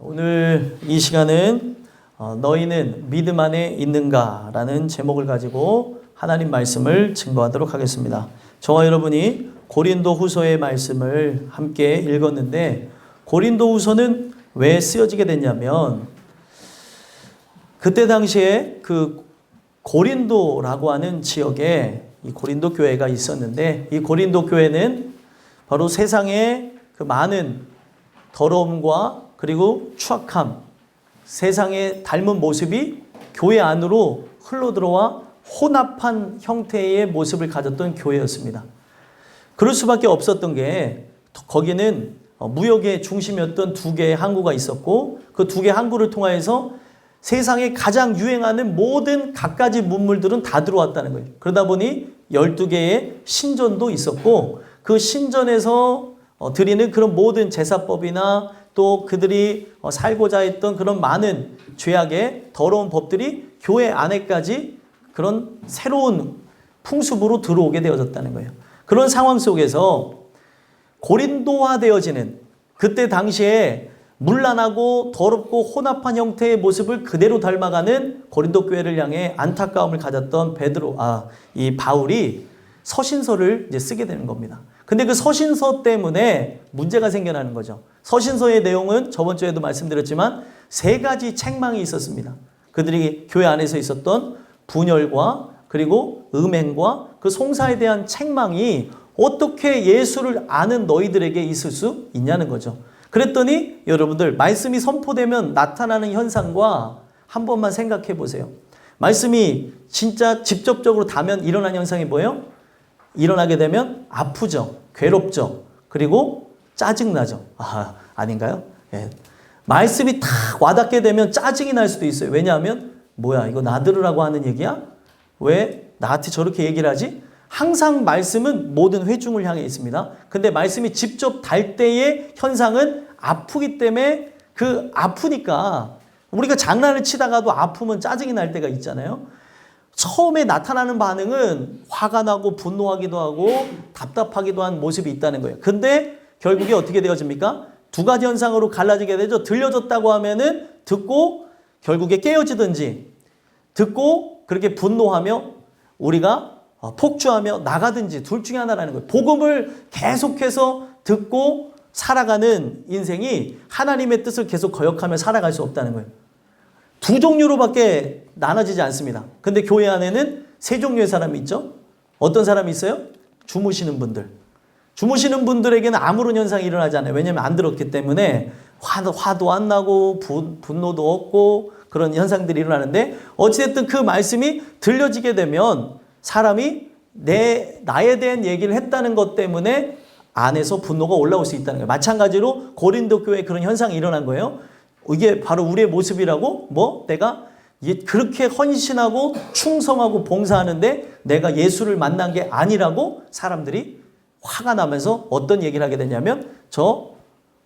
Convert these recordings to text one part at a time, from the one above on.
오늘 이 시간은 너희는 믿음 안에 있는가? 라는 제목을 가지고 하나님 말씀을 증거하도록 하겠습니다. 저와 여러분이 고린도 후서의 말씀을 함께 읽었는데, 고린도 후서는 왜 쓰여지게 됐냐면, 그때 당시에 그 고린도라고 하는 지역에 이 고린도 교회가 있었는데, 이 고린도 교회는 바로 세상의 그 많은 더러움과 그리고 추악함, 세상에 닮은 모습이 교회 안으로 흘러들어와 혼합한 형태의 모습을 가졌던 교회였습니다. 그럴 수밖에 없었던 게, 거기는 무역의 중심이었던 두 개의 항구가 있었고, 그 두 개의 항구를 통하여서 세상에 가장 유행하는 모든 갖가지 문물들은 다 들어왔다는 거예요. 그러다 보니 12개의 신전도 있었고, 그 신전에서 드리는 그런 모든 제사법이나 또 그들이 살고자 했던 그런 많은 죄악의 더러운 법들이 교회 안에까지 그런 새로운 풍습으로 들어오게 되어졌다는 거예요. 그런 상황 속에서 고린도화 되어지는, 그때 당시에 문란하고 더럽고 혼합한 형태의 모습을 그대로 닮아가는 고린도 교회를 향해 안타까움을 가졌던 이 바울이 서신서를 이제 쓰게 되는 겁니다. 근데 그 서신서 때문에 문제가 생겨나는 거죠. 서신서의 내용은 저번 주에도 말씀드렸지만 3가지 책망이 있었습니다. 그들이 교회 안에서 있었던 분열과 그리고 음행과 그 송사에 대한 책망이 어떻게 예수를 아는 너희들에게 있을 수 있냐는 거죠. 그랬더니 여러분들, 말씀이 선포되면 나타나는 현상과 한 번만 생각해 보세요. 말씀이 진짜 직접적으로 닿으면 일어나는 현상이 뭐예요? 일어나게 되면 아프죠. 괴롭죠. 그리고 짜증나죠. 아닌가요? 예. 말씀이 탁 와닿게 되면 짜증이 날 수도 있어요. 왜냐하면 뭐야, 이거 나 들으라고 하는 얘기야? 왜 나한테 저렇게 얘기를 하지? 항상 말씀은 모든 회중을 향해 있습니다. 근데 말씀이 직접 닿을 때의 현상은 아프기 때문에, 그 아프니까 우리가 장난을 치다가도 아프면 짜증이 날 때가 있잖아요. 처음에 나타나는 반응은 화가 나고 분노하기도 하고 답답하기도 한 모습이 있다는 거예요. 근데 결국에 어떻게 되어집니까? 2가지 현상으로 갈라지게 되죠. 들려졌다고 하면은 듣고 결국에 깨어지든지, 듣고 그렇게 분노하며 우리가 폭주하며 나가든지, 둘 중에 하나라는 거예요. 복음을 계속해서 듣고 살아가는 인생이 하나님의 뜻을 계속 거역하며 살아갈 수 없다는 거예요. 2 종류로밖에 나눠지지 않습니다. 근데 교회 안에는 3 종류의 사람이 있죠. 어떤 사람이 있어요? 주무시는 분들. 주무시는 분들에게는 아무런 현상이 일어나지 않아요. 왜냐하면 안 들었기 때문에 화도 안 나고 분노도 없고 그런 현상들이 일어나는데, 어찌됐든 그 말씀이 들려지게 되면 사람이 나에 대한 얘기를 했다는 것 때문에 안에서 분노가 올라올 수 있다는 거예요. 마찬가지로 고린도 교회에 그런 현상이 일어난 거예요. 이게 바로 우리의 모습이라고? 내가 그렇게 헌신하고 충성하고 봉사하는데 내가 예수를 만난 게 아니라고 사람들이 화가 나면서 어떤 얘기를 하게 되냐면, 저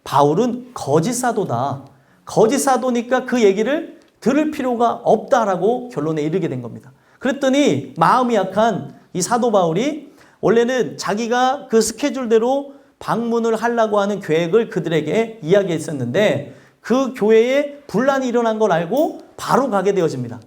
바울은 거짓 사도다. 거짓 사도니까 그 얘기를 들을 필요가 없다라고 결론에 이르게 된 겁니다. 그랬더니 마음이 약한 이 사도 바울이 원래는 자기가 그 스케줄대로 방문을 하려고 하는 계획을 그들에게 이야기했었는데, 그 교회에 분란이 일어난 걸 알고 바로 가게 되어집니다.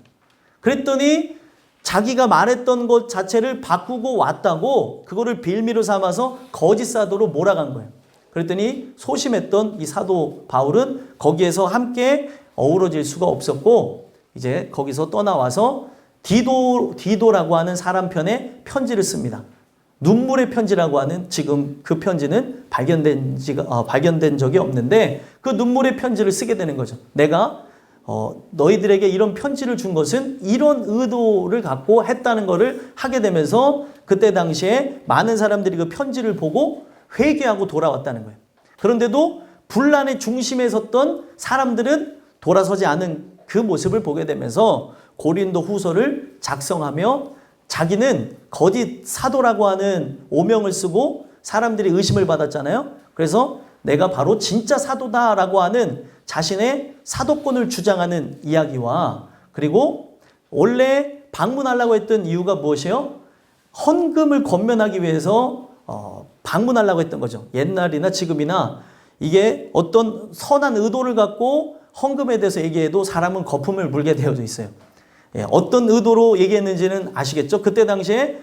그랬더니 자기가 말했던 것 자체를 바꾸고 왔다고 그거를 빌미로 삼아서 거짓 사도로 몰아간 거예요. 그랬더니 소심했던 이 사도 바울은 거기에서 함께 어우러질 수가 없었고, 이제 거기서 떠나와서 디도라고 하는 사람 편에 편지를 씁니다. 눈물의 편지라고 하는, 지금 그 편지는 발견된 적이 없는데, 그 눈물의 편지를 쓰게 되는 거죠. 내가 너희들에게 이런 편지를 준 것은 이런 의도를 갖고 했다는 것을 하게 되면서, 그때 당시에 많은 사람들이 그 편지를 보고 회개하고 돌아왔다는 거예요. 그런데도 분란의 중심에 섰던 사람들은 돌아서지 않은 그 모습을 보게 되면서 고린도 후서를 작성하며, 자기는 거짓 사도라고 하는 오명을 쓰고 사람들이 의심을 받았잖아요. 그래서 내가 바로 진짜 사도다라고 하는 자신의 사도권을 주장하는 이야기와, 그리고 원래 방문하려고 했던 이유가 무엇이에요? 헌금을 건면하기 위해서 방문하려고 했던 거죠. 옛날이나 지금이나 이게 어떤 선한 의도를 갖고 헌금에 대해서 얘기해도 사람은 거품을 물게 되어져 있어요. 예, 어떤 의도로 얘기했는지는 아시겠죠? 그때 당시에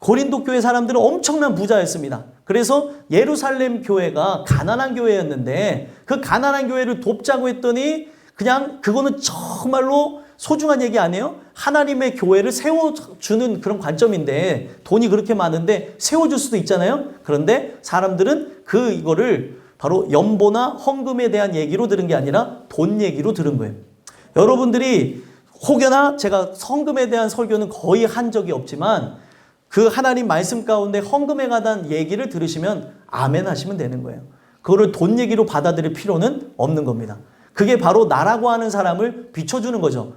고린도 교회 사람들은 엄청난 부자였습니다. 그래서 예루살렘 교회가 가난한 교회였는데 그 가난한 교회를 돕자고 했더니 그냥 그거는 정말로 소중한 얘기 아니에요? 하나님의 교회를 세워주는 그런 관점인데 돈이 그렇게 많은데 세워줄 수도 있잖아요. 그런데 사람들은 이거를 바로 연보나 헌금에 대한 얘기로 들은 게 아니라 돈 얘기로 들은 거예요. 여러분들이 혹여나 제가 헌금에 대한 설교는 거의 한 적이 없지만 그 하나님 말씀 가운데 헌금에 관한 얘기를 들으시면 아멘 하시면 되는 거예요. 그거를 돈 얘기로 받아들일 필요는 없는 겁니다. 그게 바로 나라고 하는 사람을 비춰주는 거죠.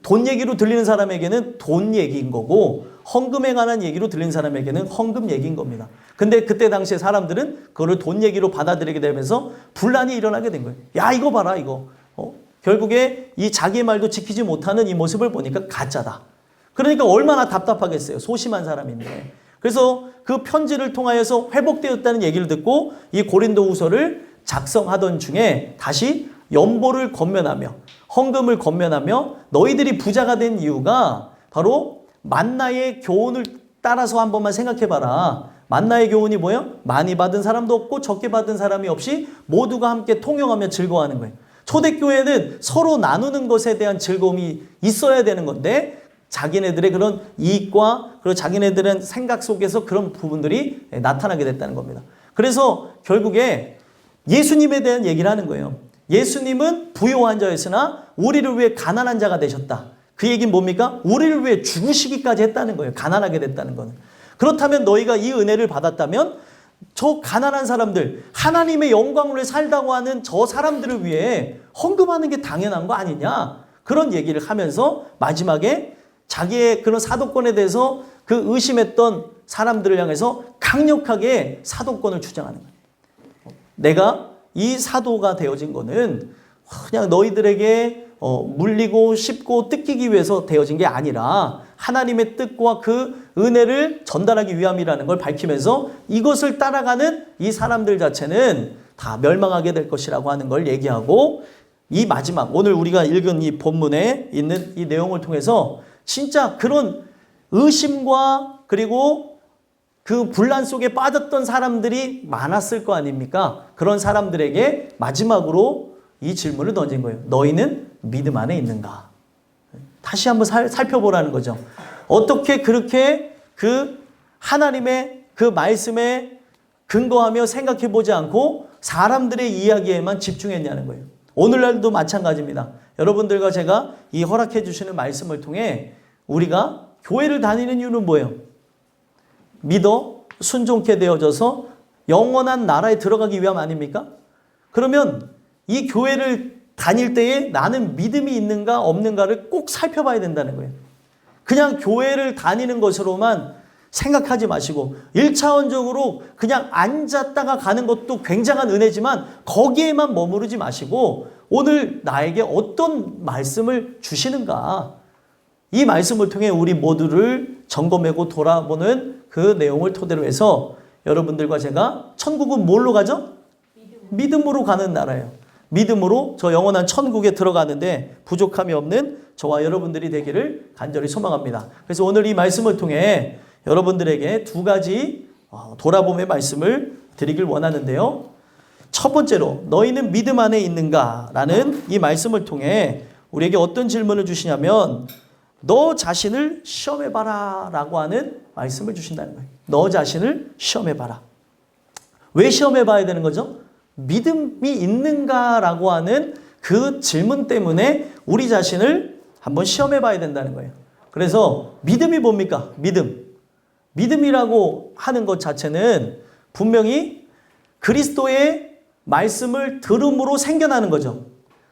돈 얘기로 들리는 사람에게는 돈 얘기인 거고 헌금에 관한 얘기로 들리는 사람에게는 헌금 얘기인 겁니다. 근데 그때 당시에 사람들은 그거를 돈 얘기로 받아들이게 되면서 분란이 일어나게 된 거예요. 야, 이거 봐라, 이거. 결국에 이 자기의 말도 지키지 못하는 이 모습을 보니까 가짜다. 그러니까 얼마나 답답하겠어요. 소심한 사람인데. 그래서 그 편지를 통하여서 회복되었다는 얘기를 듣고 이 고린도후서를 작성하던 중에 다시 연보를 권면하며 헌금을 권면하며 너희들이 부자가 된 이유가 바로 만나의 교훈을 따라서 한 번만 생각해봐라. 만나의 교훈이 뭐예요? 많이 받은 사람도 없고 적게 받은 사람이 없이 모두가 함께 통용하며 즐거워하는 거예요. 초대교회는 서로 나누는 것에 대한 즐거움이 있어야 되는 건데 자기네들의 그런 이익과 그리고 자기네들의 생각 속에서 그런 부분들이 나타나게 됐다는 겁니다. 그래서 결국에 예수님에 대한 얘기를 하는 거예요. 예수님은 부요한 자였으나 우리를 위해 가난한 자가 되셨다. 그 얘기는 뭡니까? 우리를 위해 죽으시기까지 했다는 거예요. 가난하게 됐다는 거는. 그렇다면 너희가 이 은혜를 받았다면 저 가난한 사람들, 하나님의 영광을 위해 살다고 하는 저 사람들을 위해 헌금하는 게 당연한 거 아니냐? 그런 얘기를 하면서 마지막에 자기의 그런 사도권에 대해서 그 의심했던 사람들을 향해서 강력하게 사도권을 주장하는 거예요. 내가 이 사도가 되어진 거는 그냥 너희들에게 물리고 씹고 뜯기기 위해서 되어진 게 아니라 하나님의 뜻과 그 은혜를 전달하기 위함이라는 걸 밝히면서 이것을 따라가는 이 사람들 자체는 다 멸망하게 될 것이라고 하는 걸 얘기하고 이 마지막 오늘 우리가 읽은 이 본문에 있는 이 내용을 통해서 진짜 그런 의심과 그리고 그 분란 속에 빠졌던 사람들이 많았을 거 아닙니까? 그런 사람들에게 마지막으로 이 질문을 던진 거예요. 너희는 믿음 안에 있는가? 다시 한번 살펴보라는 거죠. 어떻게 그렇게 그 하나님의 그 말씀에 근거하며 생각해 보지 않고 사람들의 이야기에만 집중했냐는 거예요. 오늘날도 마찬가지입니다. 여러분들과 제가 이 허락해 주시는 말씀을 통해 우리가 교회를 다니는 이유는 뭐예요? 믿어 순종케 되어져서 영원한 나라에 들어가기 위함 아닙니까? 그러면 이 교회를 다닐 때에 나는 믿음이 있는가 없는가를 꼭 살펴봐야 된다는 거예요. 그냥 교회를 다니는 것으로만 생각하지 마시고 1차원적으로 그냥 앉았다가 가는 것도 굉장한 은혜지만 거기에만 머무르지 마시고 오늘 나에게 어떤 말씀을 주시는가, 이 말씀을 통해 우리 모두를 점검하고 돌아보는 그 내용을 토대로 해서 여러분들과 제가 천국은 뭘로 가죠? 믿음으로 가는 나라예요. 믿음으로 저 영원한 천국에 들어가는데 부족함이 없는 저와 여러분들이 되기를 간절히 소망합니다. 그래서 오늘 이 말씀을 통해 여러분들에게 두 가지 돌아봄의 말씀을 드리길 원하는데요. 첫 번째로 너희는 믿음 안에 있는가? 라는 이 말씀을 통해 우리에게 어떤 질문을 주시냐면 너 자신을 시험해봐라 라고 하는 말씀을 주신다는 거예요. 너 자신을 시험해봐라. 왜 시험해봐야 되는 거죠? 믿음이 있는가라고 하는 그 질문 때문에 우리 자신을 한번 시험해봐야 된다는 거예요. 그래서 믿음이 뭡니까? 믿음이라고 하는 것 자체는 분명히 그리스도의 말씀을 들음으로 생겨나는 거죠.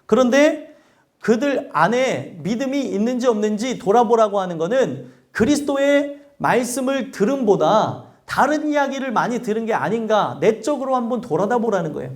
그런데 그들 안에 믿음이 있는지 없는지 돌아보라고 하는 것은 그리스도의 말씀을 들음보다 다른 이야기를 많이 들은 게 아닌가 내적으로 한번 돌아다보라는 거예요.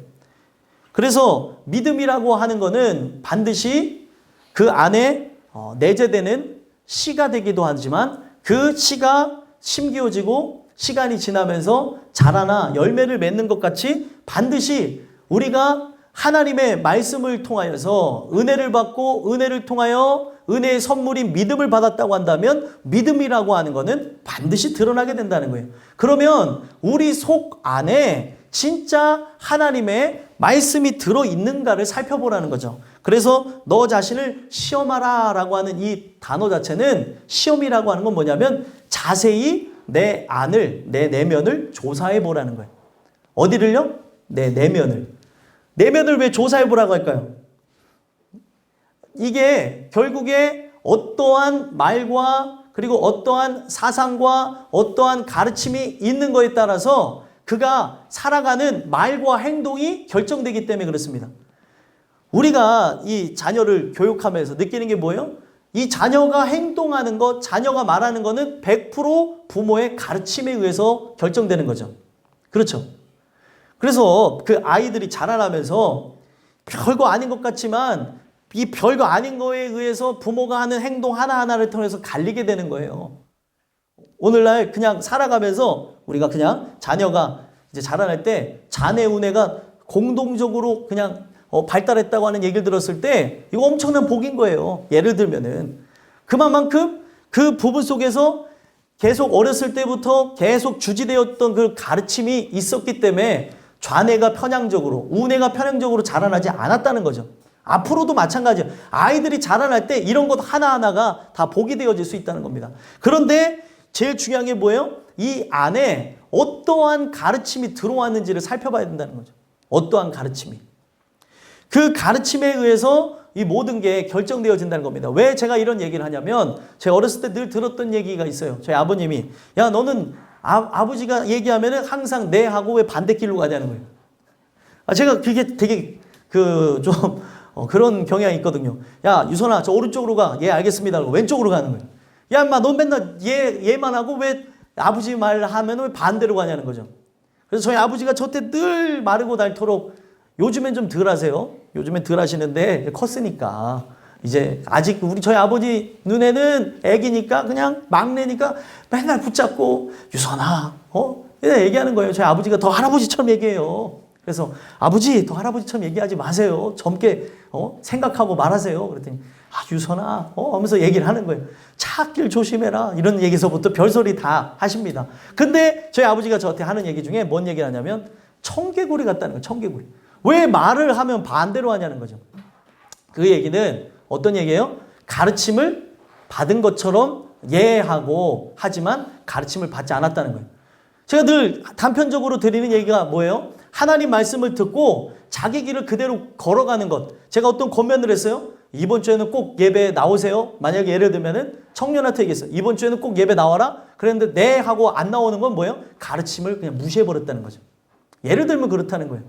그래서 믿음이라고 하는 것은 반드시 그 안에 내재되는 씨가 되기도 하지만 그 씨가 심기어지고 시간이 지나면서 자라나 열매를 맺는 것 같이 반드시 우리가 하나님의 말씀을 통하여서 은혜를 받고 은혜를 통하여 은혜의 선물인 믿음을 받았다고 한다면 믿음이라고 하는 것은 반드시 드러나게 된다는 거예요. 그러면 우리 속 안에 진짜 하나님의 말씀이 들어있는가를 살펴보라는 거죠. 그래서 너 자신을 시험하라 라고 하는 이 단어 자체는, 시험이라고 하는 건 뭐냐면 자세히 내 안을, 내 내면을 조사해 보라는 거예요. 어디를요? 내 내면을. 내면을 왜 조사해 보라고 할까요? 이게 결국에 어떠한 말과 그리고 어떠한 사상과 어떠한 가르침이 있는 거에 따라서 그가 살아가는 말과 행동이 결정되기 때문에 그렇습니다. 우리가 이 자녀를 교육하면서 느끼는 게 뭐예요? 이 자녀가 행동하는 것, 자녀가 말하는 거는 100% 부모의 가르침에 의해서 결정되는 거죠. 그렇죠? 그래서 그 아이들이 자라나면서 별거 아닌 것 같지만 이 별거 아닌 거에 의해서 부모가 하는 행동 하나하나를 통해서 갈리게 되는 거예요. 오늘날 그냥 살아가면서 우리가 그냥 자녀가 이제 자라날 때 자네 운해가 공동적으로 그냥 발달했다고 하는 얘기를 들었을 때 이거 엄청난 복인 거예요. 예를 들면은 그만큼 그 부분 속에서 계속 어렸을 때부터 계속 주지되었던 그 가르침이 있었기 때문에 좌뇌가 편향적으로, 우뇌가 편향적으로 자라나지 않았다는 거죠. 앞으로도 마찬가지예요. 아이들이 자라날 때 이런 것 하나하나가 다 복이 되어질 수 있다는 겁니다. 그런데 제일 중요한 게 뭐예요? 이 안에 어떠한 가르침이 들어왔는지를 살펴봐야 된다는 거죠. 어떠한 가르침이. 그 가르침에 의해서 이 모든 게 결정되어진다는 겁니다. 왜 제가 이런 얘기를 하냐면 제가 어렸을 때 늘 들었던 얘기가 있어요. 저희 아버님이 야 너는 아버지가 얘기하면은 항상 네 하고 왜 반대길로 가냐는 거예요. 제가 그게 되게 그런 경향이 있거든요. 야 유선아 저 오른쪽으로 가. 예 알겠습니다. 하고 왼쪽으로 가는 거예요. 야 인마 넌 맨날 얘만 하고 왜 아버지 말하면 왜 반대로 가냐는 거죠. 그래서 저희 아버지가 저때 늘 마르고 닳도록 요즘엔 좀 덜 하세요. 요즘엔 덜 하시는데 컸으니까 이제 아직 저희 아버지 눈에는 애기니까 그냥 막내니까 맨날 붙잡고 유선아 얘기하는 거예요. 저희 아버지가 더 할아버지처럼 얘기해요. 그래서 아버지 더 할아버지처럼 얘기하지 마세요. 젊게 생각하고 말하세요. 그랬더니 유선아 하면서 얘기를 하는 거예요. 차길 조심해라 이런 얘기서부터 별소리 다 하십니다. 근데 저희 아버지가 저한테 하는 얘기 중에 뭔 얘기를 하냐면 청개구리 같다는 거예요. 청개구리. 왜 말을 하면 반대로 하냐는 거죠. 그 얘기는 어떤 얘기예요? 가르침을 받은 것처럼 예하고 하지만 가르침을 받지 않았다는 거예요. 제가 늘 단편적으로 드리는 얘기가 뭐예요? 하나님 말씀을 듣고 자기 길을 그대로 걸어가는 것. 제가 어떤 권면을 했어요? 이번 주에는 꼭 예배 나오세요. 만약에 예를 들면은 청년한테 얘기했어요. 이번 주에는 꼭 예배 나와라. 그랬는데 네 하고 안 나오는 건 뭐예요? 가르침을 그냥 무시해버렸다는 거죠. 예를 들면 그렇다는 거예요.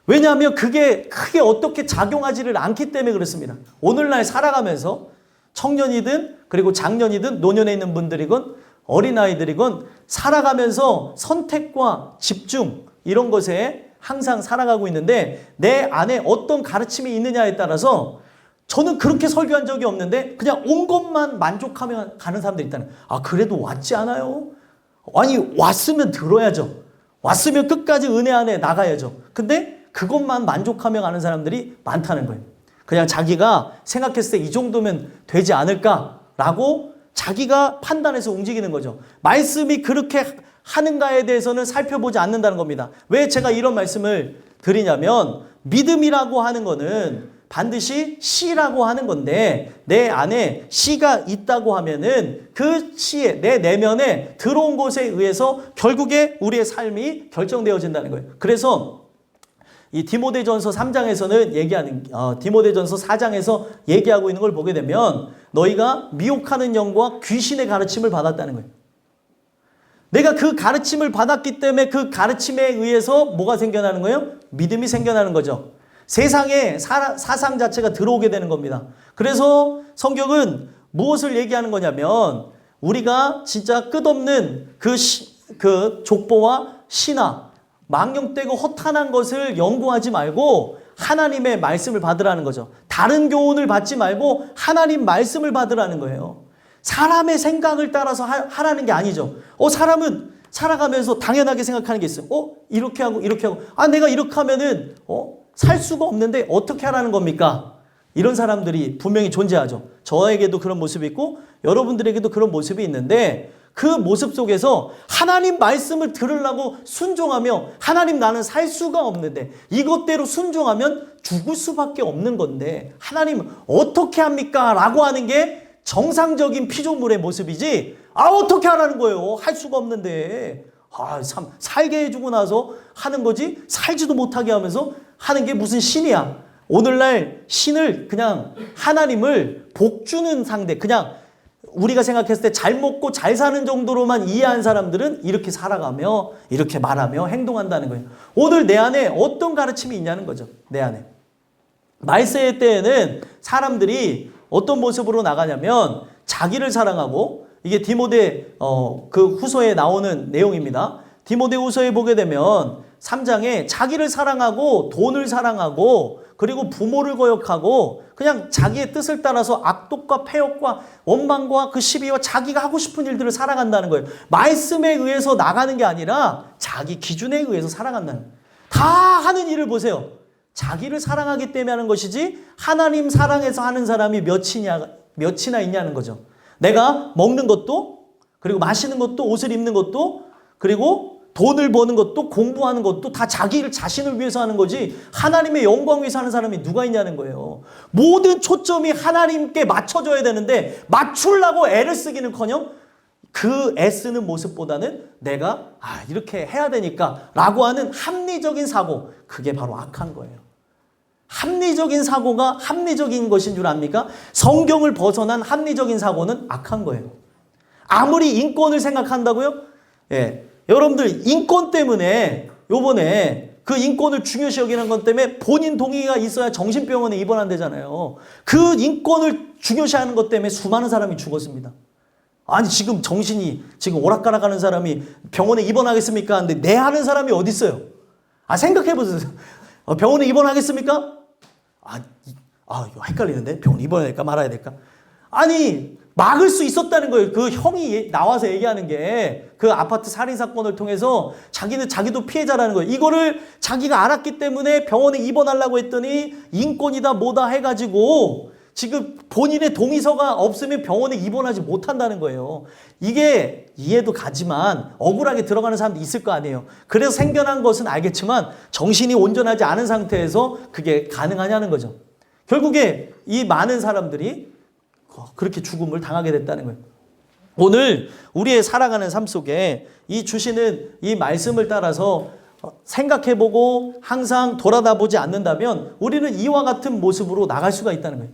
왜냐하면 그게 크게 어떻게 작용하지를 않기 때문에 그렇습니다. 오늘날 살아가면서 청년이든 그리고 장년이든 노년에 있는 분들이건 어린아이들이건 살아가면서 선택과 집중 이런 것에 항상 살아가고 있는데 내 안에 어떤 가르침이 있느냐에 따라서 저는 그렇게 설교한 적이 없는데 그냥 온 것만 만족하며 가는 사람들이 있다는 거예요. 그래도 왔지 않아요? 아니 왔으면 들어야죠. 왔으면 끝까지 은혜 안에 나가야죠. 근데 그것만 만족하며 가는 사람들이 많다는 거예요. 그냥 자기가 생각했을 때 이 정도면 되지 않을까라고 자기가 판단해서 움직이는 거죠. 말씀이 그렇게 하는가에 대해서는 살펴보지 않는다는 겁니다. 왜 제가 이런 말씀을 드리냐면 믿음이라고 하는 거는 반드시 씨라고 하는 건데 내 안에 씨가 있다고 하면은 그 씨에 내 내면에 들어온 것에 의해서 결국에 우리의 삶이 결정되어진다는 거예요. 그래서 이 디모데전서 3장에서는 얘기하는 디모데전서 4장에서 얘기하고 있는 걸 보게 되면 너희가 미혹하는 영과 귀신의 가르침을 받았다는 거예요. 내가 그 가르침을 받았기 때문에 그 가르침에 의해서 뭐가 생겨나는 거예요? 믿음이 생겨나는 거죠. 세상에 사상 자체가 들어오게 되는 겁니다. 그래서 성경은 무엇을 얘기하는 거냐면 우리가 진짜 끝없는 그 족보와 신화 망령되고 허탄한 것을 연구하지 말고 하나님의 말씀을 받으라는 거죠. 다른 교훈을 받지 말고 하나님 말씀을 받으라는 거예요. 사람의 생각을 따라서 하라는 게 아니죠. 사람은 살아가면서 당연하게 생각하는 게 있어요. 이렇게 하고 이렇게 하고 내가 이렇게 하면은 살 수가 없는데 어떻게 하라는 겁니까? 이런 사람들이 분명히 존재하죠. 저에게도 그런 모습이 있고 여러분들에게도 그런 모습이 있는데 그 모습 속에서 하나님 말씀을 들으려고 순종하며 하나님 나는 살 수가 없는데 이것대로 순종하면 죽을 수밖에 없는 건데 하나님 어떻게 합니까? 라고 하는 게 정상적인 피조물의 모습이지 어떻게 하라는 거예요? 할 수가 없는데 참 살게 해주고 나서 하는 거지 살지도 못하게 하면서 하는 게 무슨 신이야. 오늘날 신을 그냥 하나님을 복주는 상대 그냥 우리가 생각했을 때 잘 먹고 잘 사는 정도로만 이해한 사람들은 이렇게 살아가며 이렇게 말하며 행동한다는 거예요. 오늘 내 안에 어떤 가르침이 있냐는 거죠. 내 안에. 말세의 때에는 사람들이 어떤 모습으로 나가냐면 자기를 사랑하고 이게 디모데 그 후서에 나오는 내용입니다. 디모데 후서에 보게 되면 3장에 자기를 사랑하고 돈을 사랑하고 그리고 부모를 거역하고 그냥 자기의 뜻을 따라서 악독과 패역과 원망과 그 시비와 자기가 하고 싶은 일들을 살아간다는 거예요. 말씀에 의해서 나가는 게 아니라 자기 기준에 의해서 살아간다는 거예요. 다 하는 일을 보세요. 자기를 사랑하기 때문에 하는 것이지 하나님 사랑해서 하는 사람이 몇이나 있냐는 거죠. 내가 먹는 것도 그리고 마시는 것도 옷을 입는 것도 그리고 돈을 버는 것도 공부하는 것도 다 자기 자신을 위해서 하는 거지 하나님의 영광 위해서 하는 사람이 누가 있냐는 거예요. 모든 초점이 하나님께 맞춰져야 되는데 맞추려고 애를 쓰기는커녕 그 애쓰는 모습보다는 내가 이렇게 해야 되니까 라고 하는 합리적인 사고 그게 바로 악한 거예요. 합리적인 사고가 합리적인 것인 줄 압니까? 성경을 벗어난 합리적인 사고는 악한 거예요. 아무리 인권을 생각한다고요? 예. 여러분들 인권 때문에 요번에 그 인권을 중요시 여기는 것 때문에 본인 동의가 있어야 정신병원에 입원한대잖아요. 그 인권을 중요시하는 것 때문에 수많은 사람이 죽었습니다. 아니 지금 정신이 지금 오락가락하는 사람이 병원에 입원하겠습니까? 하는데 내 하는 사람이 어디 있어요? 생각해보세요. 병원에 입원하겠습니까? 이거 헷갈리는데 병원에 입원해야 될까 말아야 될까? 아니 막을 수 있었다는 거예요. 그 형이 나와서 얘기하는 게 그 아파트 살인사건을 통해서 자기도 피해자라는 거예요. 이거를 자기가 알았기 때문에 병원에 입원하려고 했더니 인권이다 뭐다 해가지고 지금 본인의 동의서가 없으면 병원에 입원하지 못한다는 거예요. 이게 이해도 가지만 억울하게 들어가는 사람도 있을 거 아니에요. 그래서 생겨난 것은 알겠지만 정신이 온전하지 않은 상태에서 그게 가능하냐는 거죠. 결국에 이 많은 사람들이 그렇게 죽음을 당하게 됐다는 거예요. 오늘 우리의 살아가는 삶 속에 이 주시는 이 말씀을 따라서 생각해보고 항상 돌아다보지 않는다면 우리는 이와 같은 모습으로 나갈 수가 있다는 거예요.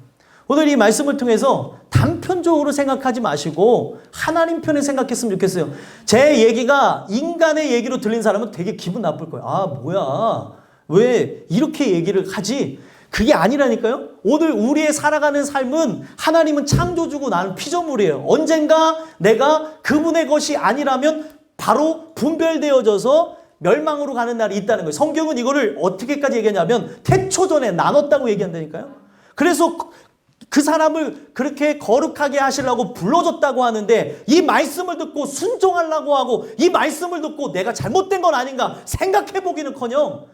오늘 이 말씀을 통해서 단편적으로 생각하지 마시고 하나님 편에 생각했으면 좋겠어요. 제 얘기가 인간의 얘기로 들린 사람은 되게 기분 나쁠 거예요. 뭐야 왜 이렇게 얘기를 하지? 그게 아니라니까요. 오늘 우리의 살아가는 삶은 하나님은 창조주고 나는 피조물이에요. 언젠가 내가 그분의 것이 아니라면 바로 분별되어져서 멸망으로 가는 날이 있다는 거예요. 성경은 이거를 어떻게까지 얘기하냐면 태초전에 나눴다고 얘기한다니까요. 그래서 그 사람을 그렇게 거룩하게 하시려고 불러줬다고 하는데 이 말씀을 듣고 순종하려고 하고 이 말씀을 듣고 내가 잘못된 건 아닌가 생각해보기는커녕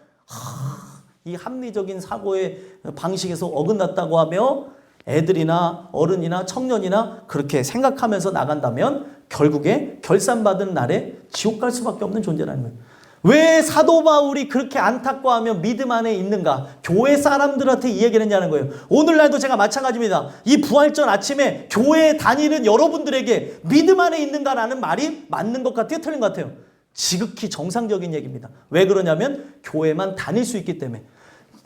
이 합리적인 사고의 방식에서 어긋났다고 하며 애들이나 어른이나 청년이나 그렇게 생각하면서 나간다면 결국에 결산받은 날에 지옥 갈 수밖에 없는 존재라는 거예요. 왜 사도 바울이 그렇게 안타까워하며 믿음 안에 있는가? 교회 사람들한테 이 얘기를 했냐는 거예요. 오늘날도 제가 마찬가지입니다. 이 부활절 아침에 교회에 다니는 여러분들에게 믿음 안에 있는가라는 말이 맞는 것 같아요? 틀린 것 같아요? 지극히 정상적인 얘기입니다. 왜 그러냐면 교회만 다닐 수 있기 때문에.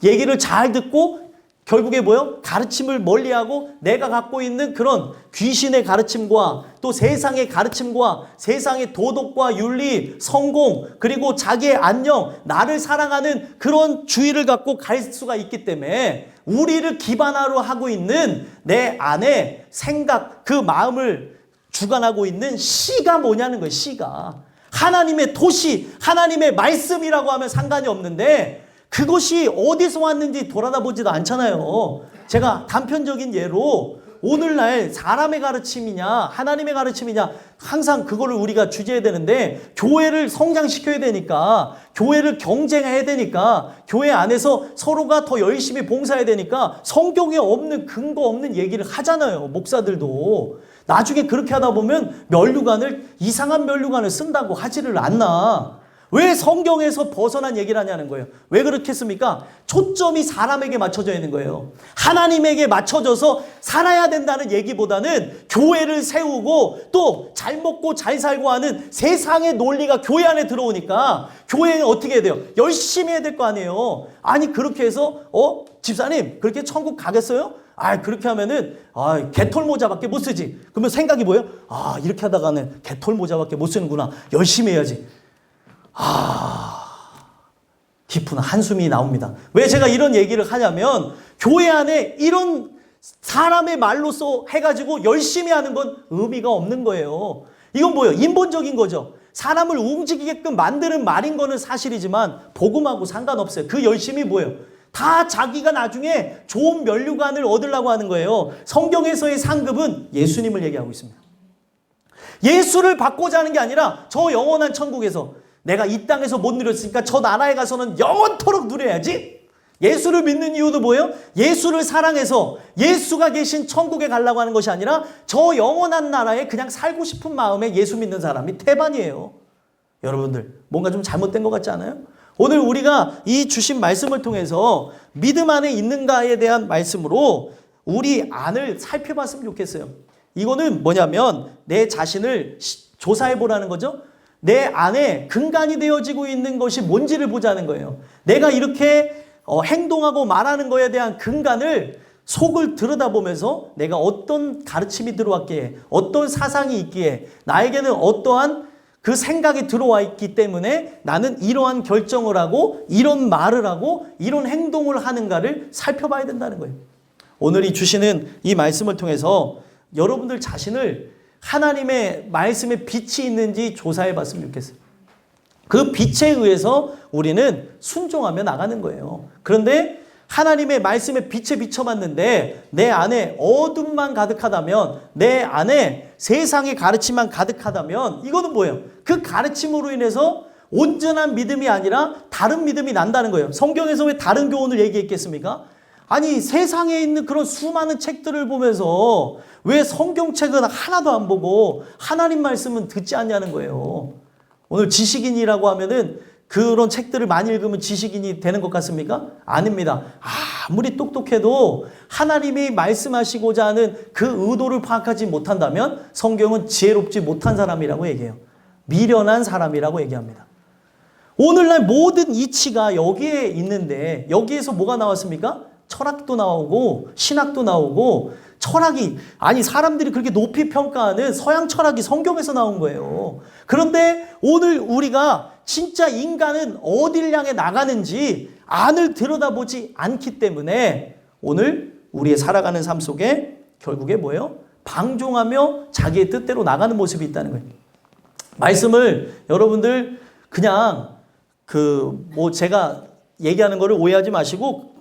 얘기를 잘 듣고 결국에 뭐요? 가르침을 멀리하고 내가 갖고 있는 그런 귀신의 가르침과 또 세상의 가르침과 세상의 도덕과 윤리, 성공 그리고 자기의 안녕, 나를 사랑하는 그런 주의를 갖고 갈 수가 있기 때문에 우리를 기반으로 하고 있는 내 안에 생각, 그 마음을 주관하고 있는 씨가 뭐냐는 거예요. 씨가. 하나님의 도시, 하나님의 말씀이라고 하면 상관이 없는데 그것이 어디서 왔는지 돌아다보지도 않잖아요. 제가 단편적인 예로 오늘날 사람의 가르침이냐 하나님의 가르침이냐 항상 그거를 우리가 주제해야 되는데, 교회를 성장시켜야 되니까, 교회를 경쟁해야 되니까, 교회 안에서 서로가 더 열심히 봉사해야 되니까 성경에 없는 근거 없는 얘기를 하잖아요. 목사들도. 나중에 그렇게 하다 보면 이상한 면류관을 쓴다고 하지를 않나. 왜 성경에서 벗어난 얘기를 하냐는 거예요. 왜 그렇게 했습니까? 초점이 사람에게 맞춰져 있는 거예요. 하나님에게 맞춰져서 살아야 된다는 얘기보다는 교회를 세우고 또 잘 먹고 잘 살고 하는 세상의 논리가 교회 안에 들어오니까 교회는 어떻게 해야 돼요? 열심히 해야 될 거 아니에요. 아니 그렇게 해서 집사님 그렇게 천국 가겠어요? 그렇게 하면은 개털 모자밖에 못 쓰지. 그러면 생각이 뭐예요? 이렇게 하다가는 개털 모자밖에 못 쓰는구나. 열심히 해야지. 깊은 한숨이 나옵니다. 왜 제가 이런 얘기를 하냐면, 교회 안에 이런 사람의 말로써 해가지고 열심히 하는 건 의미가 없는 거예요. 이건 뭐예요? 인본적인 거죠. 사람을 움직이게끔 만드는 말인 거는 사실이지만 복음하고 상관없어요. 그 열심이 뭐예요? 다 자기가 나중에 좋은 면류관을 얻으려고 하는 거예요. 성경에서의 상급은 예수님을 얘기하고 있습니다. 예수를 받고자 하는 게 아니라 저 영원한 천국에서 내가 이 땅에서 못 누렸으니까 저 나라에 가서는 영원토록 누려야지. 예수를 믿는 이유도 뭐예요? 예수를 사랑해서 예수가 계신 천국에 가려고 하는 것이 아니라 저 영원한 나라에 그냥 살고 싶은 마음에 예수 믿는 사람이 태반이에요. 여러분들 뭔가 좀 잘못된 것 같지 않아요? 오늘 우리가 이 주신 말씀을 통해서 믿음 안에 있는가에 대한 말씀으로 우리 안을 살펴봤으면 좋겠어요. 이거는 뭐냐면 내 자신을 조사해 보라는 거죠. 내 안에 근간이 되어지고 있는 것이 뭔지를 보자는 거예요. 내가 이렇게 행동하고 말하는 거에 대한 근간을 속을 들여다보면서 내가 어떤 가르침이 들어왔기에, 어떤 사상이 있기에, 나에게는 어떠한 그 생각이 들어와 있기 때문에 나는 이러한 결정을 하고 이런 말을 하고 이런 행동을 하는가를 살펴봐야 된다는 거예요. 오늘 이 주시는 이 말씀을 통해서 여러분들 자신을 하나님의 말씀에 빛이 있는지 조사해 봤으면 좋겠어요. 그 빛에 의해서 우리는 순종하며 나가는 거예요. 그런데 하나님의 말씀에 빛에 비춰봤는데 내 안에 어둠만 가득하다면, 내 안에 세상의 가르침만 가득하다면 이거는 뭐예요? 그 가르침으로 인해서 온전한 믿음이 아니라 다른 믿음이 난다는 거예요. 성경에서 왜 다른 교훈을 얘기했겠습니까? 아니 세상에 있는 그런 수많은 책들을 보면서 왜 성경책은 하나도 안 보고 하나님 말씀은 듣지 않냐는 거예요. 오늘 지식인이라고 하면은 그런 책들을 많이 읽으면 지식인이 되는 것 같습니까? 아닙니다. 아무리 똑똑해도 하나님이 말씀하시고자 하는 그 의도를 파악하지 못한다면 성경은 지혜롭지 못한 사람이라고 얘기해요. 미련한 사람이라고 얘기합니다. 오늘날 모든 이치가 여기에 있는데 여기에서 뭐가 나왔습니까? 철학도 나오고 신학도 나오고, 사람들이 그렇게 높이 평가하는 서양 철학이 성경에서 나온 거예요. 그런데 오늘 우리가 진짜 인간은 어딜 향해 나가는지 안을 들여다보지 않기 때문에 오늘 우리의 살아가는 삶 속에 결국에 뭐예요? 방종하며 자기의 뜻대로 나가는 모습이 있다는 거예요. 말씀을 여러분들 그냥 제가 얘기하는 거를 오해하지 마시고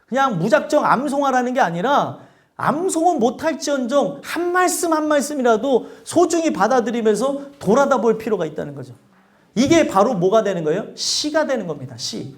그냥 무작정 암송하라는 게 아니라, 암송은 못할지언정 한 말씀 한 말씀이라도 소중히 받아들이면서 돌아다 볼 필요가 있다는 거죠. 이게 바로 뭐가 되는 거예요? 시가 되는 겁니다. 시.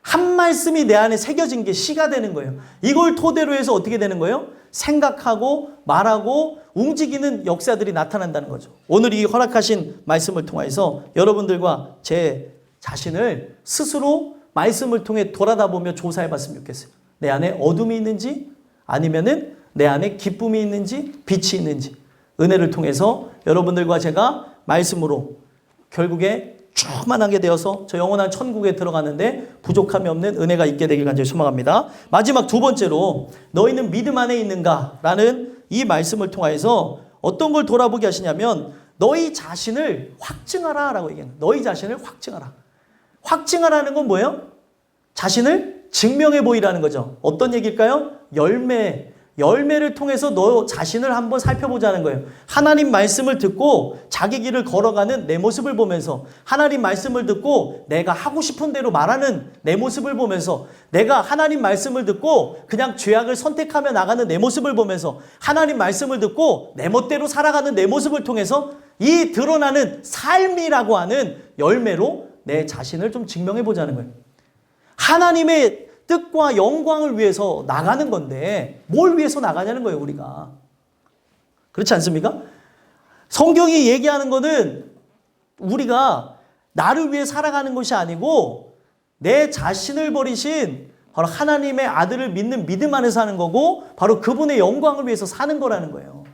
한 말씀이 내 안에 새겨진 게 시가 되는 거예요. 이걸 토대로 해서 어떻게 되는 거예요? 생각하고 말하고 움직이는 역사들이 나타난다는 거죠. 오늘 이 허락하신 말씀을 통해서 여러분들과 제 자신을 스스로 말씀을 통해 돌아다보며 조사해 봤으면 좋겠어요. 내 안에 어둠이 있는지 아니면은 내 안에 기쁨이 있는지 빛이 있는지, 은혜를 통해서 여러분들과 제가 말씀으로 결국에 충만하게 되어서 저 영원한 천국에 들어가는데 부족함이 없는 은혜가 있게 되길 간절히 소망합니다. 마지막 두 번째로 너희는 믿음 안에 있는가? 라는 이 말씀을 통해서 어떤 걸 돌아보게 하시냐면 너희 자신을 확증하라 라고 얘기합니다. 너희 자신을 확증하라. 확증하라는 건 뭐예요? 자신을 증명해 보이라는 거죠. 어떤 얘기일까요? 열매, 열매를 통해서 너 자신을 한번 살펴보자는 거예요. 하나님 말씀을 듣고 자기 길을 걸어가는 내 모습을 보면서, 하나님 말씀을 듣고 내가 하고 싶은 대로 말하는 내 모습을 보면서, 내가 하나님 말씀을 듣고 그냥 죄악을 선택하며 나가는 내 모습을 보면서, 하나님 말씀을 듣고 내 멋대로 살아가는 내 모습을 통해서 이 드러나는 삶이라고 하는 열매로 내 자신을 좀 증명해 보자는 거예요. 하나님의 뜻과 영광을 위해서 나가는 건데 뭘 위해서 나가냐는 거예요, 우리가. 그렇지 않습니까? 성경이 얘기하는 거는 우리가 나를 위해 살아가는 것이 아니고 내 자신을 버리신 바로 하나님의 아들을 믿는 믿음 안에서 사는 거고, 바로 그분의 영광을 위해서 사는 거라는 거예요.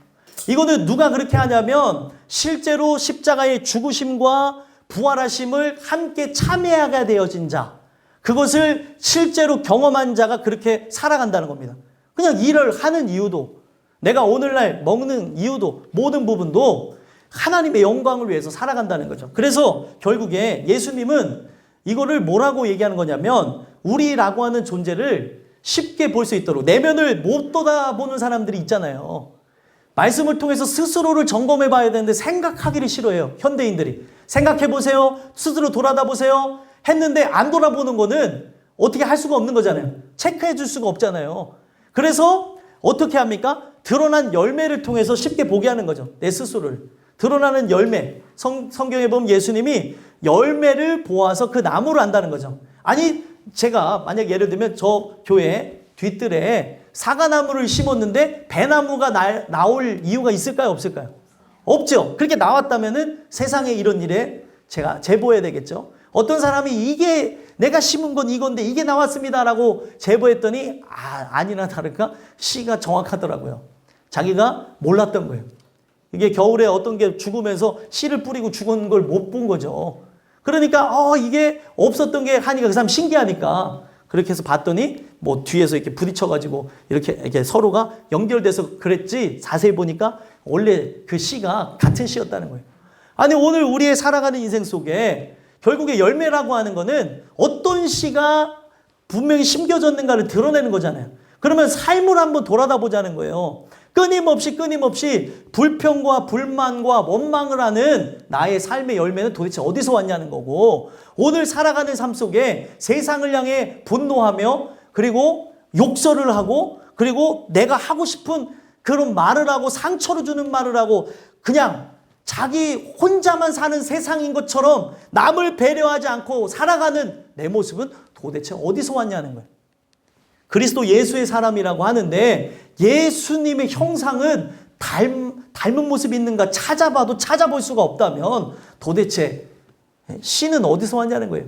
이거는 누가 그렇게 하냐면 실제로 십자가의 죽으심과 부활하심을 함께 참여하게 되어진 자, 그것을 실제로 경험한 자가 그렇게 살아간다는 겁니다. 그냥 일을 하는 이유도, 내가 오늘날 먹는 이유도, 모든 부분도 하나님의 영광을 위해서 살아간다는 거죠. 그래서 결국에 예수님은 이거를 뭐라고 얘기하는 거냐면, 우리라고 하는 존재를 쉽게 볼 수 있도록, 내면을 못 쳐다보는 사람들이 있잖아요. 말씀을 통해서 스스로를 점검해 봐야 되는데 생각하기를 싫어해요, 현대인들이. 생각해 보세요, 스스로 돌아다 보세요 했는데 안 돌아보는 거는 어떻게 할 수가 없는 거잖아요. 체크해 줄 수가 없잖아요. 그래서 어떻게 합니까? 드러난 열매를 통해서 쉽게 보게 하는 거죠, 내 스스로를. 드러나는 열매, 성경에 보면 예수님이 열매를 보아서 그 나무를 안다는 거죠. 아니, 제가 만약 예를 들면 저 교회 뒷뜰에 사과나무를 심었는데 배나무가 나올 이유가 있을까요, 없을까요? 없죠. 그렇게 나왔다면은 세상에 이런 일에 제가 제보해야 되겠죠. 어떤 사람이 이게 내가 심은 건 이건데 이게 나왔습니다라고 제보했더니 아니나 다를까 씨가 정확하더라고요. 자기가 몰랐던 거예요. 이게 겨울에 어떤 게 죽으면서 씨를 뿌리고 죽은 걸 못 본 거죠. 그러니까 이게 없었던 게 하니까 그 사람 신기하니까 그렇게 해서 봤더니 뭐 뒤에서 이렇게 부딪혀가지고 이렇게 서로가 연결돼서 그랬지, 자세히 보니까 원래 그 씨가 같은 씨였다는 거예요. 아니, 오늘 우리의 살아가는 인생 속에 결국에 열매라고 하는 거는 어떤 씨가 분명히 심겨졌는가를 드러내는 거잖아요. 그러면 삶을 한번 돌아다 보자는 거예요. 끊임없이 불평과 불만과 원망을 하는 나의 삶의 열매는 도대체 어디서 왔냐는 거고, 오늘 살아가는 삶 속에 세상을 향해 분노하며 그리고 욕설을 하고 그리고 내가 하고 싶은 그런 말을 하고 상처를 주는 말을 하고 그냥 자기 혼자만 사는 세상인 것처럼 남을 배려하지 않고 살아가는 내 모습은 도대체 어디서 왔냐는 거예요. 그리스도 예수의 사람이라고 하는데 예수님의 형상은 닮은 모습이 있는가 찾아봐도 찾아볼 수가 없다면 도대체 씨는 어디서 왔냐는 거예요.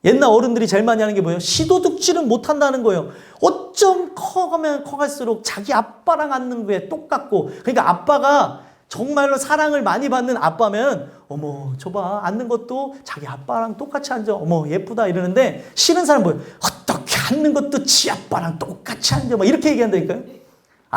옛날 어른들이 제일 많이 하는 게 뭐예요? 시도둑질은 못한다는 거예요. 어쩜 커가면 커갈수록 자기 아빠랑 앉는 게 똑같고, 그러니까 아빠가 정말로 사랑을 많이 받는 아빠면 어머 저봐 앉는 것도 자기 아빠랑 똑같이 앉아, 어머 예쁘다 이러는데, 싫은 사람 뭐예요? 어떻게 앉는 것도 지 아빠랑 똑같이 앉아, 막 이렇게 얘기한다니까요.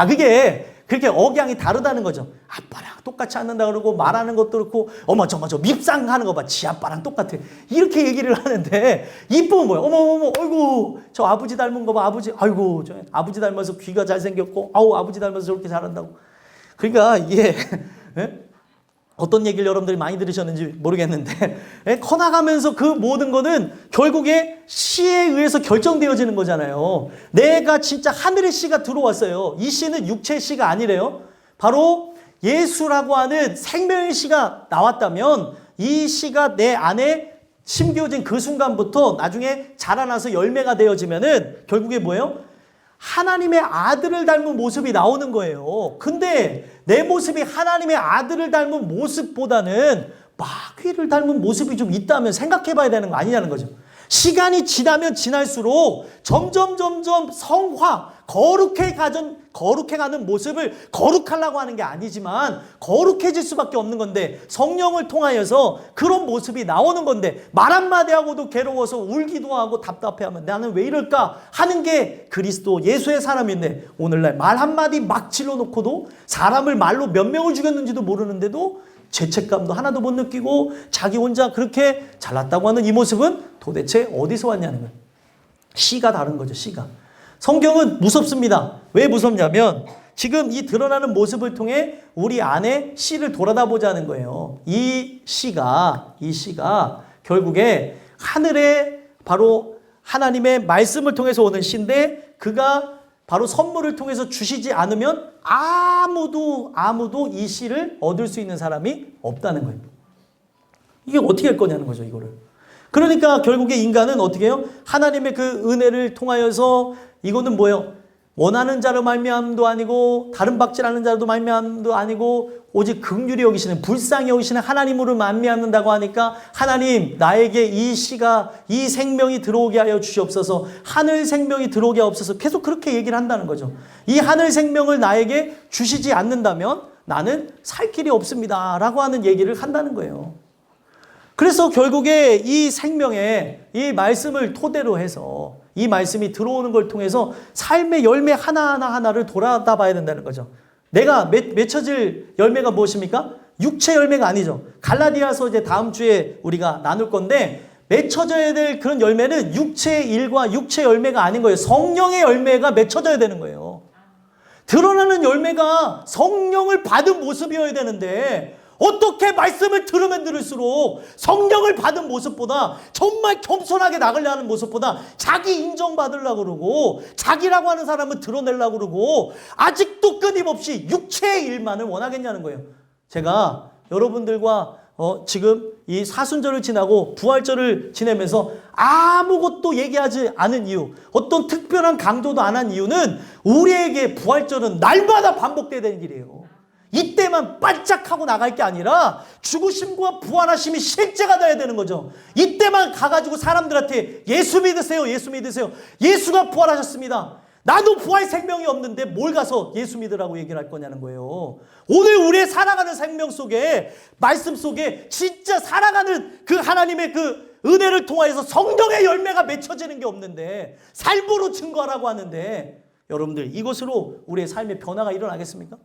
그게 그렇게 억양이 다르다는 거죠. 아빠랑 똑같이 앉는다 그러고 말하는 것도 그렇고, 어머 저 밉상하는 거 봐, 지 아빠랑 똑같아, 이렇게 얘기를 하는데 이쁘면 뭐예요? 어머 아이고 저 아버지 닮은 거 봐, 아이고 저 아버지 닮아서 귀가 잘생겼고, 아버지 닮아서 저렇게 잘한다고. 그러니까 이게 어떤 얘기를 여러분들이 많이 들으셨는지 모르겠는데 커나가면서 그 모든 거는 결국에 씨에 의해서 결정되어지는 거잖아요. 내가 진짜 하늘의 씨가 들어왔어요. 이 씨는 육체의 씨가 아니래요. 바로 예수라고 하는 생명의 씨가 나왔다면 이 씨가 내 안에 심겨진 그 순간부터 나중에 자라나서 열매가 되어지면은 결국에 뭐예요? 하나님의 아들을 닮은 모습이 나오는 거예요. 근데 내 모습이 하나님의 아들을 닮은 모습보다는 마귀를 닮은 모습이 좀 있다면 생각해 봐야 되는 거 아니냐는 거죠. 시간이 지나면 지날수록 점점 성화, 거룩해가는 모습을 거룩하려고 하는 게 아니지만 거룩해질 수밖에 없는 건데, 성령을 통하여서 그런 모습이 나오는 건데, 말 한마디 하고도 괴로워서 울기도 하고 답답해하면 나는 왜 이럴까 하는 게 그리스도 예수의 사람인데, 오늘날 말 한마디 막 질러놓고도 사람을 말로 몇 명을 죽였는지도 모르는데도 죄책감도 하나도 못 느끼고 자기 혼자 그렇게 잘났다고 하는 이 모습은 도대체 어디서 왔냐는 거예요. 씨가 다른 거죠, 씨가. 성경은 무섭습니다. 왜 무섭냐면 지금 이 드러나는 모습을 통해 우리 안에 씨를 돌아다보자는 거예요. 이 씨가 결국에 하늘에 바로 하나님의 말씀을 통해서 오는 씨인데 그가 바로 선물을 통해서 주시지 않으면 아무도 이 씨를 얻을 수 있는 사람이 없다는 거예요. 이게 어떻게 할 거냐는 거죠, 이거를. 그러니까 결국에 인간은 어떻게 해요? 하나님의 그 은혜를 통하여서 이거는 뭐예요? 원하는 자로 말미암도 아니고 다른 박질하는 자로 말미암도 아니고 오직 긍휼히 여기시는 불쌍히 여기시는 하나님으로 말미암는다고 하니까 하나님 나에게 이 씨가 이 생명이 들어오게 하여 주시옵소서 하늘 생명이 들어오게 하옵소서 계속 그렇게 얘기를 한다는 거죠. 이 하늘 생명을 나에게 주시지 않는다면 나는 살 길이 없습니다 라고 하는 얘기를 한다는 거예요. 그래서 결국에 이 생명의 이 말씀을 토대로 해서 이 말씀이 들어오는 걸 통해서 삶의 열매 하나하나를 돌아다 봐야 된다는 거죠. 내가 맺혀질 열매가 무엇입니까? 육체 열매가 아니죠. 갈라디아서 이제 다음 주에 우리가 나눌 건데 맺혀져야 될 그런 열매는 육체의 일과 육체의 열매가 아닌 거예요. 성령의 열매가 맺혀져야 되는 거예요. 드러나는 열매가 성령을 받은 모습이어야 되는데 어떻게 말씀을 들으면 들을수록 성령을 받은 모습보다 정말 겸손하게 나가려 하는 모습보다 자기 인정받으려고 그러고 자기라고 하는 사람을 드러내려고 그러고 아직도 끊임없이 육체의 일만을 원하겠냐는 거예요. 제가 여러분들과 지금 이 사순절을 지나고 부활절을 지내면서 아무것도 얘기하지 않은 이유, 어떤 특별한 강조도 안 한 이유는 우리에게 부활절은 날마다 반복돼야 되는 일이에요. 이때만 반짝하고 나갈 게 아니라 죽으심과 부활하심이 실제가 돼야 되는 거죠. 이때만 가가지고 사람들한테 예수 믿으세요. 예수 믿으세요. 예수가 부활하셨습니다. 나도 부활 생명이 없는데 뭘 가서 예수 믿으라고 얘기를 할 거냐는 거예요. 오늘 우리의 살아가는 생명 속에 말씀 속에 진짜 살아가는 그 하나님의 그 은혜를 통하여서 성령의 열매가 맺혀지는 게 없는데 삶으로 증거하라고 하는데 여러분들 이것으로 우리의 삶의 변화가 일어나겠습니까?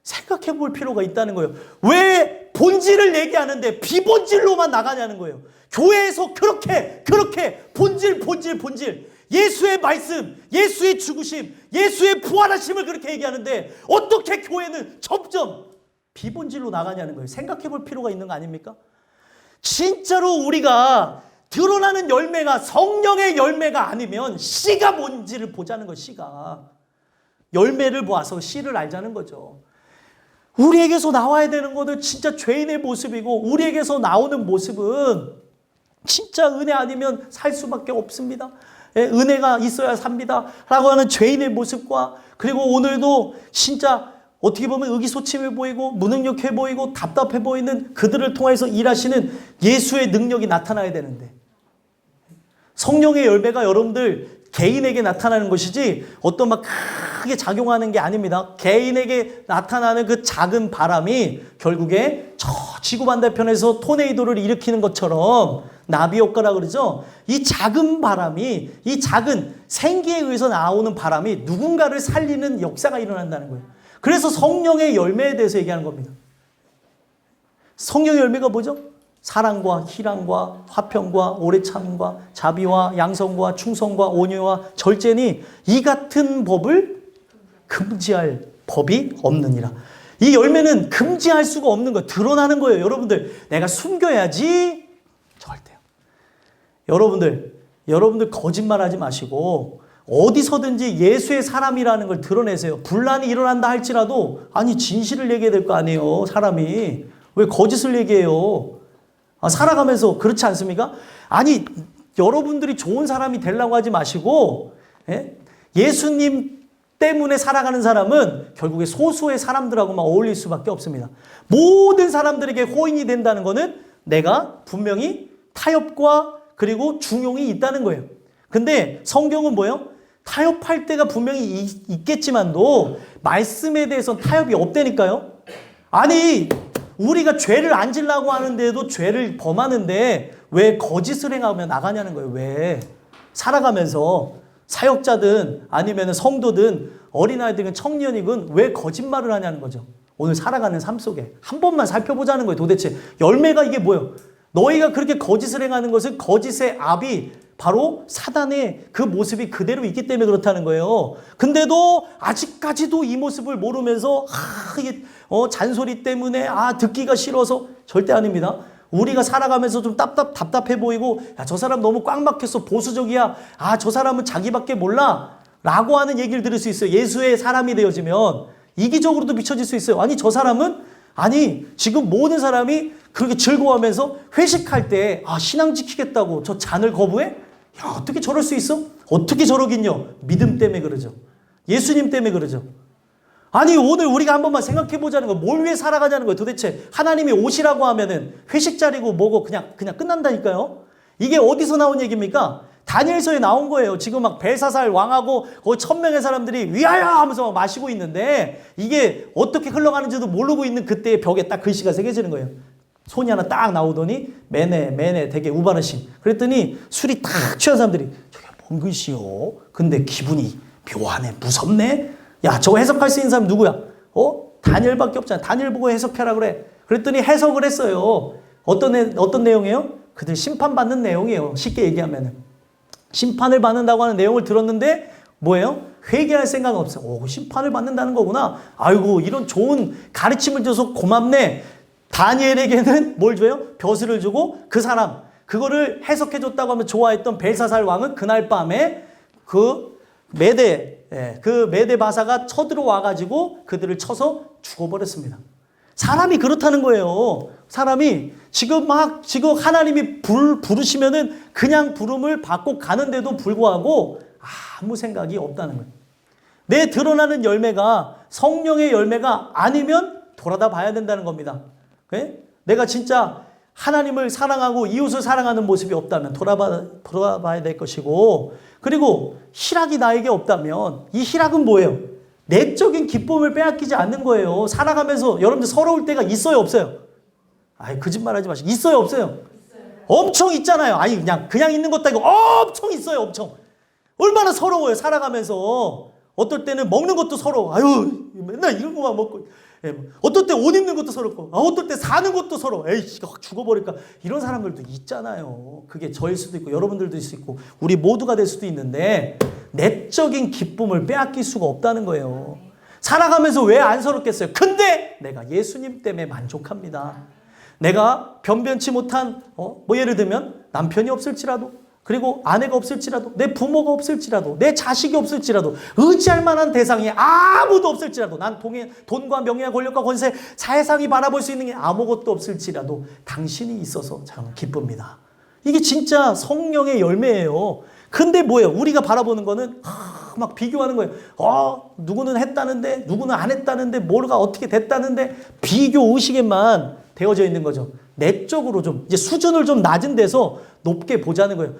생각해 볼 필요가 있다는 거예요. 왜 본질을 얘기하는데 비본질로만 나가냐는 거예요. 교회에서 그렇게 본질 예수의 말씀, 예수의 죽으심, 예수의 부활하심을 그렇게 얘기하는데 어떻게 교회는 점점 비본질로 나가냐는 거예요. 생각해 볼 필요가 있는 거 아닙니까? 진짜로 우리가 드러나는 열매가 성령의 열매가 아니면 씨가 뭔지를 보자는 거예요. 씨가. 열매를 보아서 씨를 알자는 거죠. 우리에게서 나와야 되는 것은 진짜 죄인의 모습이고 우리에게서 나오는 모습은 진짜 은혜 아니면 살 수밖에 없습니다. 은혜가 있어야 삽니다 라고 하는 죄인의 모습과 그리고 오늘도 진짜 어떻게 보면 의기소침해 보이고 무능력해 보이고 답답해 보이는 그들을 통해서 일하시는 예수의 능력이 나타나야 되는데 성령의 열매가 여러분들 개인에게 나타나는 것이지 어떤 막 크게 작용하는 게 아닙니다. 개인에게 나타나는 그 작은 바람이 결국에 저 지구 반대편에서 토네이도를 일으키는 것처럼 나비 효과라 그러죠. 이 작은 바람이 이 작은 생기에 의해서 나오는 바람이 누군가를 살리는 역사가 일어난다는 거예요. 그래서 성령의 열매에 대해서 얘기하는 겁니다. 성령의 열매가 뭐죠? 사랑과 희랑과 화평과 오래 참음과 자비와 양성과 충성과 온유와 절제니 이 같은 법을 금지할 법이 없느니라. 이 열매는 금지할 수가 없는 거예요. 드러나는 거예요. 여러분들 내가 숨겨야지 절대요. 여러분들 거짓말하지 마시고 어디서든지 예수의 사람이라는 걸 드러내세요. 분란이 일어난다 할지라도 아니 진실을 얘기해야 될 거 아니에요. 사람이 왜 거짓을 얘기해요. 살아가면서 그렇지 않습니까? 아니 여러분들이 좋은 사람이 되려고 하지 마시고 예수님 때문에 살아가는 사람은 결국에 소수의 사람들하고만 어울릴 수밖에 없습니다. 모든 사람들에게 호인이 된다는 것은 내가 분명히 타협과 그리고 중용이 있다는 거예요. 근데 성경은 뭐예요? 타협할 때가 분명히 있겠지만도 말씀에 대해서는 타협이 없다니까요. 아니 우리가 죄를 안 지려고 하는데도 죄를 범하는데 왜 거짓을 행하며 나가냐는 거예요. 왜? 살아가면서 사역자든 아니면 성도든 어린아이든 청년이든 왜 거짓말을 하냐는 거죠. 오늘 살아가는 삶 속에 한 번만 살펴보자는 거예요. 도대체 열매가 이게 뭐예요? 너희가 그렇게 거짓을 행하는 것은 거짓의 압이 바로 사단의 그 모습이 그대로 있기 때문에 그렇다는 거예요. 근데도 아직까지도 이 모습을 모르면서 이게 잔소리 때문에 듣기가 싫어서 절대 아닙니다. 우리가 살아가면서 좀 답답해 보이고 야, 저 사람 너무 꽉 막혔어. 보수적이야. 저 사람은 자기밖에 몰라. 라고 하는 얘기를 들을 수 있어요. 예수의 사람이 되어지면 이기적으로도 비춰질 수 있어요. 아니 저 사람은 지금 모든 사람이 그렇게 즐거워하면서 회식할 때 신앙 지키겠다고 저 잔을 거부해? 야, 어떻게 저럴 수 있어? 어떻게 저러긴요? 믿음 때문에 그러죠. 예수님 때문에 그러죠. 아니 오늘 우리가 한 번만 생각해 보자는 거. 뭘 위해 살아가자는 거예요. 도대체 하나님이 오시라고 하면은 회식 자리고 뭐고 그냥 끝난다니까요. 이게 어디서 나온 얘기입니까? 다니엘서에 나온 거예요. 지금 막 벨사살 왕하고 거의 1000명의 사람들이 위하여 하면서 막 마시고 있는데 이게 어떻게 흘러가는지도 모르고 있는 그때의 벽에 딱 글씨가 새겨지는 거예요. 손이 하나 딱 나오더니 매네 되게 우바르심. 그랬더니 술이 딱 취한 사람들이 저게 뭔 글씨요? 근데 기분이 묘하네, 무섭네. 야, 저거 해석할 수 있는 사람 누구야? 다니엘밖에 없잖아. 다니엘 보고 해석해라 그래. 그랬더니 해석을 했어요. 어떤 내용이에요? 그들 심판받는 내용이에요. 쉽게 얘기하면은. 심판을 받는다고 하는 내용을 들었는데 뭐예요? 회개할 생각은 없어요. 심판을 받는다는 거구나. 아이고 이런 좋은 가르침을 줘서 고맙네. 다니엘에게는 뭘 줘요? 벼슬을 주고 그 사람 그거를 해석해 줬다고 하면 좋아했던 벨사살 왕은 그날 밤에 그 메데 바사가 쳐들어와 가지고 그들을 쳐서 죽어버렸습니다. 사람이 그렇다는 거예요. 사람이 지금 하나님이 부르시면은 그냥 부름을 받고 가는데도 불구하고 아무 생각이 없다는 거예요. 내 드러나는 열매가 성령의 열매가 아니면 돌아다 봐야 된다는 겁니다. 내가 진짜 하나님을 사랑하고 이웃을 사랑하는 모습이 없다면 돌아봐야 될 것이고, 그리고 희락이 나에게 없다면 이 희락은 뭐예요? 내적인 기쁨을 빼앗기지 않는 거예요. 살아가면서 여러분들 서러울 때가 있어요, 없어요? 거짓말하지 마시고 있어요, 없어요? 있어요. 엄청 있잖아요. 그냥 있는 것도 아니고 엄청 있어요, 엄청. 얼마나 서러워요, 살아가면서. 어떨 때는 먹는 것도 서러워. 맨날 이런 거만 먹고. 어떨 때 옷 입는 것도 서럽고, 어떨 때 사는 것도 서러워. 확 죽어버릴까. 이런 사람들도 있잖아요. 그게 저일 수도 있고 여러분들도 있을 수 있고 우리 모두가 될 수도 있는데 내적인 기쁨을 빼앗길 수가 없다는 거예요. 살아가면서 왜 안 서럽겠어요? 근데 내가 예수님 때문에 만족합니다. 내가 변변치 못한 예를 들면 남편이 없을지라도, 그리고 아내가 없을지라도, 내 부모가 없을지라도, 내 자식이 없을지라도, 의지할 만한 대상이 아무도 없을지라도, 난 돈과 명예와 권력과 권세, 세상이 바라볼 수 있는 게 아무것도 없을지라도 당신이 있어서 참 기쁩니다. 이게 진짜 성령의 열매예요. 근데 뭐예요? 우리가 바라보는 거는 막 비교하는 거예요. 누구는 했다는데, 누구는 안 했다는데, 뭐가 어떻게 됐다는데, 비교 의식에만 되어져 있는 거죠. 내적으로 좀 이제 수준을 좀 낮은 데서 높게 보자는 거예요.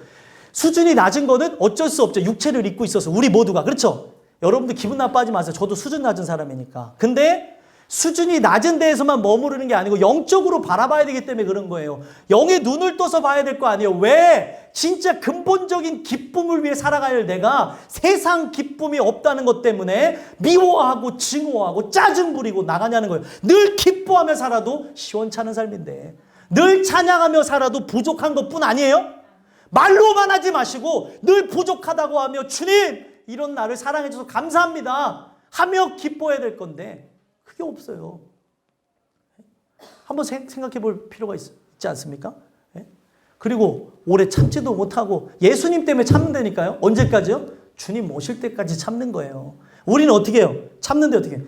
수준이 낮은 거는 어쩔 수 없죠. 육체를 입고 있어서 우리 모두가. 그렇죠? 여러분들 기분 나빠하지 마세요. 저도 수준 낮은 사람이니까. 근데 수준이 낮은 데에서만 머무르는 게 아니고 영적으로 바라봐야 되기 때문에 그런 거예요. 영의 눈을 떠서 봐야 될 거 아니에요. 왜? 진짜 근본적인 기쁨을 위해 살아갈 내가 세상 기쁨이 없다는 것 때문에 미워하고 증오하고 짜증 부리고 나가냐는 거예요. 늘 기뻐하며 살아도 시원찮은 삶인데, 늘 찬양하며 살아도 부족한 것뿐 아니에요? 말로만 하지 마시고 늘 부족하다고 하며 주님 이런 나를 사랑해 줘서 감사합니다 하며 기뻐해야 될 건데 그게 없어요. 한번 생각해 볼 필요가 있지 않습니까? 그리고 오래 참지도 못하고 예수님 때문에 참는다니까요. 언제까지요? 주님 오실 때까지 참는 거예요. 우리는 어떻게 해요? 참는데 어떻게 해요?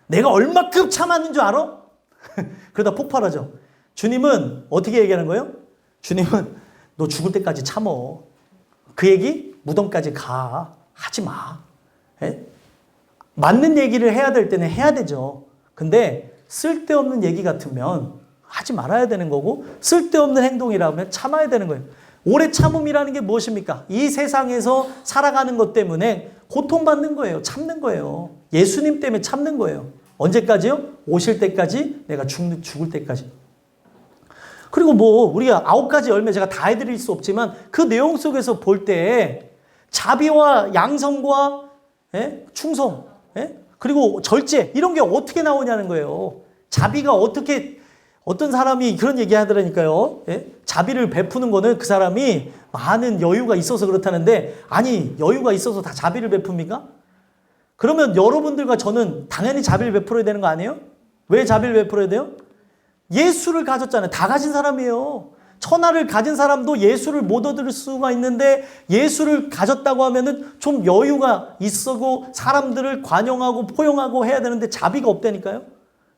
내가 얼마큼 참았는 줄 알아? 그러다 폭발하죠. 주님은 어떻게 얘기하는 거예요? 주님은 너 죽을 때까지 참어. 그 얘기 무덤까지 가. 하지 마. 맞는 얘기를 해야 될 때는 해야 되죠. 근데 쓸데없는 얘기 같으면 하지 말아야 되는 거고, 쓸데없는 행동이라면 참아야 되는 거예요. 오래 참음이라는 게 무엇입니까? 이 세상에서 살아가는 것 때문에 고통받는 거예요. 참는 거예요. 예수님 때문에 참는 거예요. 언제까지요? 오실 때까지, 내가 죽을 때까지. 그리고 우리가 9가지 열매 제가 다 해드릴 수 없지만 그 내용 속에서 볼 때 자비와 양성과 충성, 그리고 절제 이런 게 어떻게 나오냐는 거예요. 자비가 어떻게 어떤 사람이 그런 얘기 하더라니까요. 예? 자비를 베푸는 거는 그 사람이 많은 여유가 있어서 그렇다는데, 아니, 여유가 있어서 다 자비를 베풉니까? 그러면 여러분들과 저는 당연히 자비를 베풀어야 되는 거 아니에요? 왜 자비를 베풀어야 돼요? 예수를 가졌잖아요. 다 가진 사람이에요. 천하를 가진 사람도 예수를 못 얻을 수가 있는데, 예수를 가졌다고 하면은 좀 여유가 있고 사람들을 관용하고 포용하고 해야 되는데 자비가 없다니까요.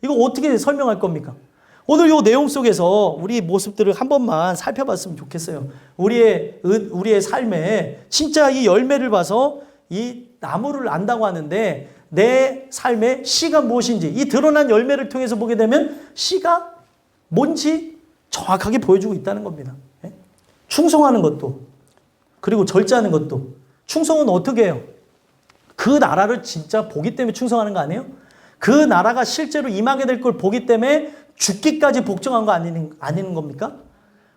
이거 어떻게 설명할 겁니까? 오늘 이 내용 속에서 우리 모습들을 한 번만 살펴봤으면 좋겠어요. 우리의 삶에 진짜 이 열매를 봐서 이 나무를 안다고 하는데, 내 삶의 씨가 무엇인지 이 드러난 열매를 통해서 보게 되면 씨가 뭔지 정확하게 보여주고 있다는 겁니다. 충성하는 것도, 그리고 절제하는 것도. 충성은 어떻게 해요? 그 나라를 진짜 보기 때문에 충성하는 거 아니에요? 그 나라가 실제로 임하게 될 걸 보기 때문에 죽기까지 복종한 거 아니는 겁니까?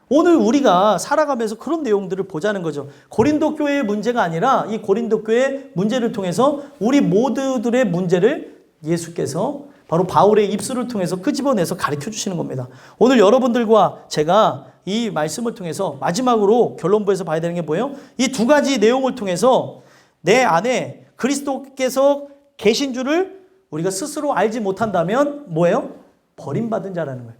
오늘 우리가 살아가면서 그런 내용들을 보자는 거죠. 고린도 교회의 문제가 아니라 이 고린도 교회의 문제를 통해서 우리 모두들의 문제를 예수께서 바로 바울의 입술을 통해서 끄집어내서 가르쳐 주시는 겁니다. 오늘 여러분들과 제가 이 말씀을 통해서 마지막으로 결론부에서 봐야 되는 게 뭐예요? 이 두 가지 내용을 통해서 내 안에 그리스도께서 계신 줄을 우리가 스스로 알지 못한다면 뭐예요? 버림받은 자라는 거예요.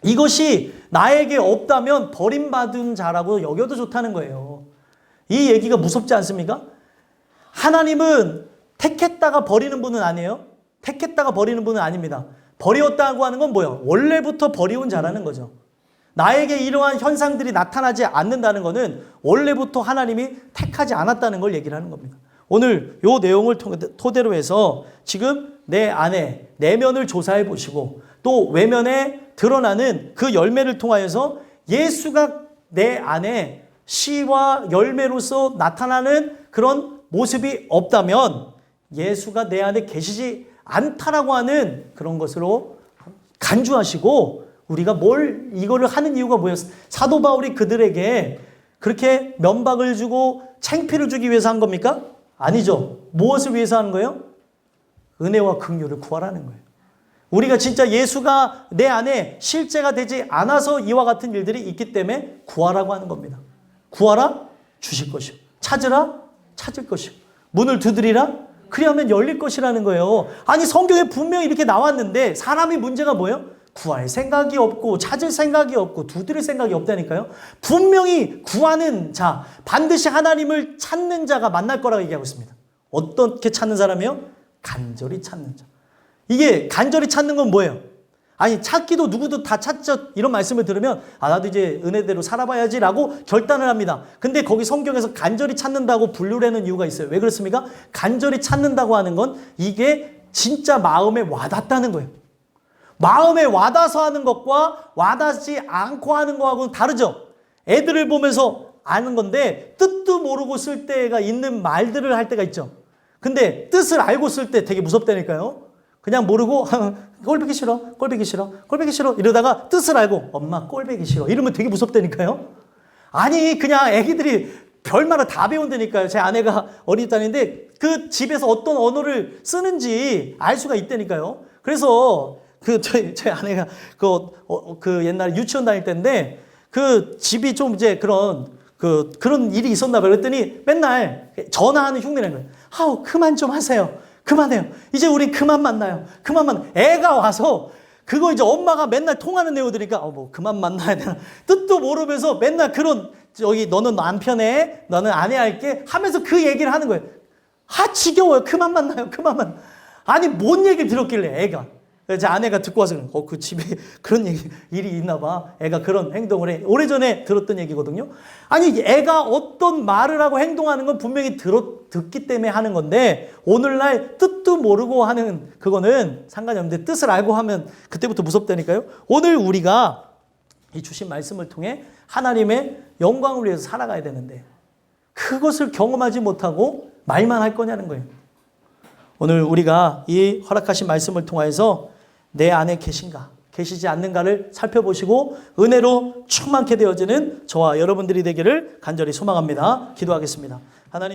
이것이 나에게 없다면 버림받은 자라고 여겨도 좋다는 거예요. 이 얘기가 무섭지 않습니까? 하나님은 택했다가 버리는 분은 아니에요. 택했다가 버리는 분은 아닙니다. 버렸다고 하는 건 뭐예요? 원래부터 버려온 자라는 거죠. 나에게 이러한 현상들이 나타나지 않는다는 것은 원래부터 하나님이 택하지 않았다는 걸 얘기를 하는 겁니다. 오늘 이 내용을 토대로 해서 지금 내 안에 내면을 조사해 보시고 또 외면에 드러나는 그 열매를 통하여서 예수가 내 안에 씨와 열매로서 나타나는 그런 모습이 없다면 예수가 내 안에 계시지 않다라고 하는 그런 것으로 간주하시고, 우리가 이거를 하는 이유가 뭐였어요? 사도 바울이 그들에게 그렇게 면박을 주고 창피를 주기 위해서 한 겁니까? 아니죠. 무엇을 위해서 하는 거예요? 은혜와 긍휼을 구하라는 거예요. 우리가 진짜 예수가 내 안에 실제가 되지 않아서 이와 같은 일들이 있기 때문에 구하라고 하는 겁니다. 구하라 주실 것이요, 찾으라 찾을 것이요, 문을 두드리라 그리하면 열릴 것이라는 거예요. 아니, 성경에 분명히 이렇게 나왔는데 사람이 문제가 뭐예요? 구할 생각이 없고 찾을 생각이 없고 두드릴 생각이 없다니까요. 분명히 구하는 자, 반드시 하나님을 찾는 자가 만날 거라고 얘기하고 있습니다. 어떻게 찾는 사람이요? 간절히 찾는 자. 이게 간절히 찾는 건 뭐예요? 아니, 찾기도 누구도 다 찾죠. 이런 말씀을 들으면 나도 이제 은혜대로 살아봐야지 라고 결단을 합니다. 근데 거기 성경에서 간절히 찾는다고 분류를 하는 이유가 있어요. 왜 그렇습니까? 간절히 찾는다고 하는 건 이게 진짜 마음에 와닿다는 거예요. 마음에 와닿아서 하는 것과 와닿지 않고 하는 거하고는 다르죠. 애들을 보면서 아는 건데 뜻도 모르고 쓸 때가 있는 말들을 할 때가 있죠. 근데 뜻을 알고 쓸 때 되게 무섭다니까요. 그냥 모르고 꼴보기 싫어, 꼴보기 싫어, 꼴보기 싫어 이러다가 뜻을 알고 엄마 꼴보기 싫어 이러면 되게 무섭다니까요. 아니, 그냥 애기들이 별말을 다 배운다니까요. 제 아내가 어린이집다니는데 그 집에서 어떤 언어를 쓰는지 알 수가 있다니까요. 그래서 제 아내가 그 옛날에 유치원 다닐 때인데 그 집이 좀 이제 그런 일이 있었나 봐요. 그랬더니 맨날 전화하는 흉내내는 거예요. 아우, 그만 좀 하세요. 그만해요. 이제 우리 그만 만나요. 애가 와서 그거 이제 엄마가 맨날 통하는 내용 들으니까 뭐 그만 만나야 되나. 뜻도 모르면서 맨날 너는 남편에 너는 아내 할게 하면서 그 얘기를 하는 거예요. 지겨워요. 그만 만나요. 아니, 뭔 얘기를 들었길래 애가. 제 아내가 듣고 와서 그 집에 그런 일이 있나 봐. 애가 그런 행동을 해. 오래전에 들었던 얘기거든요. 아니, 애가 어떤 말을 하고 행동하는 건 분명히 듣기 때문에 하는 건데 오늘날 뜻도 모르고 하는 그거는 상관이 없는데 뜻을 알고 하면 그때부터 무섭다니까요. 오늘 우리가 이 주신 말씀을 통해 하나님의 영광을 위해서 살아가야 되는데 그것을 경험하지 못하고 말만 할 거냐는 거예요. 오늘 우리가 이 허락하신 말씀을 통해서 내 안에 계신가, 계시지 않는가를 살펴보시고 은혜로 충만케 되어지는 저와 여러분들이 되기를 간절히 소망합니다. 기도하겠습니다. 하나님.